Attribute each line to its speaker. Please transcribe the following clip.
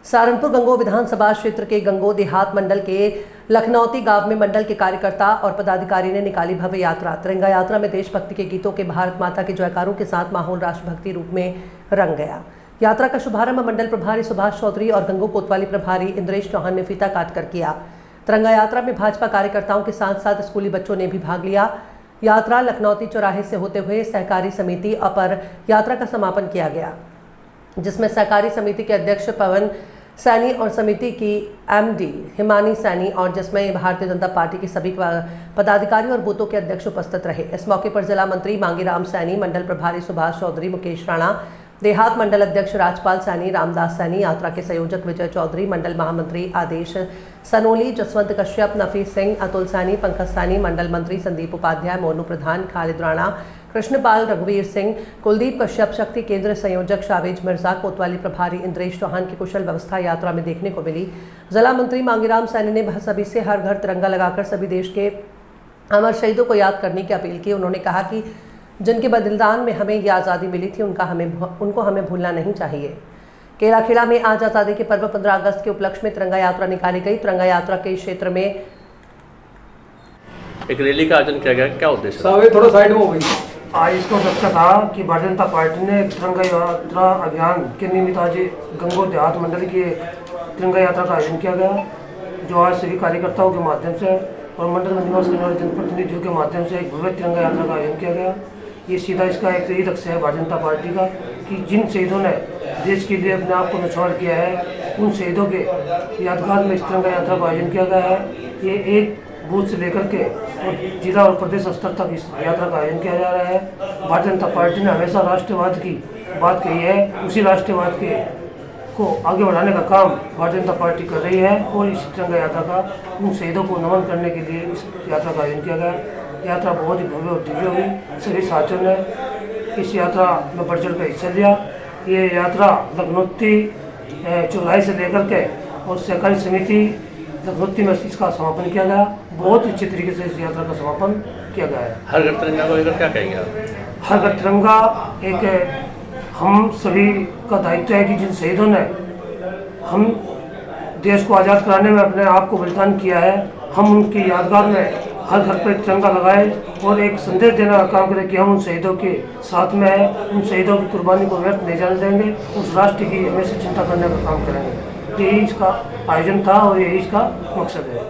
Speaker 1: सहारनपुर गंगो विधानसभा क्षेत्र के गंगो देहात मंडल के लखनौती गांव में मंडल के कार्यकर्ता और पदाधिकारी ने निकाली भव्य यात्रा। तिरंगा यात्रा में देशभक्ति के गीतों के भारत माता के जयकारों के साथ माहौल राष्ट्रभक्ति रूप में रंग गया। यात्रा का शुभारंभ मंडल प्रभारी सुभाष चौधरी और गंगो कोतवाली प्रभारी इंद्रेश चौहान ने फीता काटकर किया। तिरंगा यात्रा में भाजपा कार्यकर्ताओं के साथ साथ स्कूली बच्चों ने भी भाग लिया। यात्रा लखनौती चौराहे से होते हुए सहकारी समिति पर यात्रा का समापन किया गया, जिसमें सहकारी समिति के अध्यक्ष पवन सैनी और समिति की एमडी हिमानी सैनी और जिसमें भारतीय जनता पार्टी की सभी पदाधिकारी और बूथों के अध्यक्ष उपस्थित रहे। इस मौके पर जिला मंत्री मांगीराम सैनी, मंडल प्रभारी सुभाष चौधरी, मुकेश राणा, देहात मंडल अध्यक्ष राजपाल सैनी, रामदास सैनी, यात्रा के संयोजक विजय चौधरी, मंडल महामंत्री आदेश सनोली, जसवंत कश्यप, नफीस सिंह, अतुल सैनी, पंकज सैनी, मंडल मंत्री संदीप उपाध्याय, मोनू प्रधान, खालिद राणा, कृष्णपाल, रघुवीर सिंह, कुलदीप कश्यप, शक्ति केंद्र संयोजक शावेज मिर्जा, कोतवाली प्रभारी इंद्रेश चौहान की कुशल व्यवस्था यात्रा में देखने को मिली। जिला मंत्री मांगीराम सैनी ने सभी से हर घर तिरंगा लगाकर सभी देश के अमर शहीदों को याद करने की अपील की। उन्होंने कहा कि जिनके बलिदान में हमें ये आज़ादी मिली थी उनको हमें भूलना नहीं चाहिए। केलाखेड़ा में आज आज़ादी के पर्व 15 अगस्त के उपलक्ष्य में तिरंगा यात्रा निकाली गई। तिरंगा यात्रा के क्षेत्र में
Speaker 2: एक रैली का आयोजन किया गया। क्या उद्देश्य?
Speaker 3: थोड़ा साइड में हो गई। आज इसको लक्ष्य था कि भारतीय जनता पार्टी ने तिरंगा यात्रा अभियान के निमित्त आज गंगो देहात मंडल की तिरंगा यात्रा का आयोजन किया गया, जो आज सभी कार्यकर्ताओं के माध्यम से और मंडल में निवास करने वाले जनप्रतिनिधियों के माध्यम से एक भव्य तिरंगा यात्रा का आयोजन किया गया। ये सीधा इसका एक यही लक्ष्य है भारतीय जनता पार्टी का कि जिन शहीदों ने देश के लिए अपने आप को न्यौछावर किया है, उन शहीदों के यादगार में इस तिरंगा यात्रा का आयोजन किया गया है। ये एक बूथ से लेकर के और जिला और प्रदेश स्तर तक इस यात्रा का आयोजन किया जा रहा है। भारतीय जनता पार्टी ने हमेशा राष्ट्रवाद की बात कही है, उसी राष्ट्रवाद के को आगे बढ़ाने का काम भारतीय जनता पार्टी कर रही है और इस तिरंगा यात्रा का उन शहीदों को नमन करने के लिए इस यात्रा का आयोजन किया गया। यात्रा बहुत ही भव्य और दिव्य हुई। सभी साथियों ने इस यात्रा में बढ़ चढ़ कर हिस्सा लिया। ये यात्रा लखनौती चौराहे से लेकर के और सहकारी समिति लखनौती में इसका समापन किया गया। बहुत अच्छे तरीके से इस यात्रा का समापन किया गया है।
Speaker 2: हर घर तिरंगा को लेकर क्या कहेंगे आप?
Speaker 3: हर घर तिरंगा एक हम सभी का दायित्व है कि जिन शहीदों ने हम देश को आज़ाद कराने में अपने आप को बलिदान किया है, हम उनकी यादगार में हर घर पर तिरंगा लगाए और एक संदेश देने का काम करें कि हम उन शहीदों के साथ में हैं, उन शहीदों की कुर्बानी को व्यर्थ नहीं जाने देंगे, उस राष्ट्र की हमेशा चिंता करने का काम करेंगे। यही इसका आयोजन था और यही इसका मकसद है।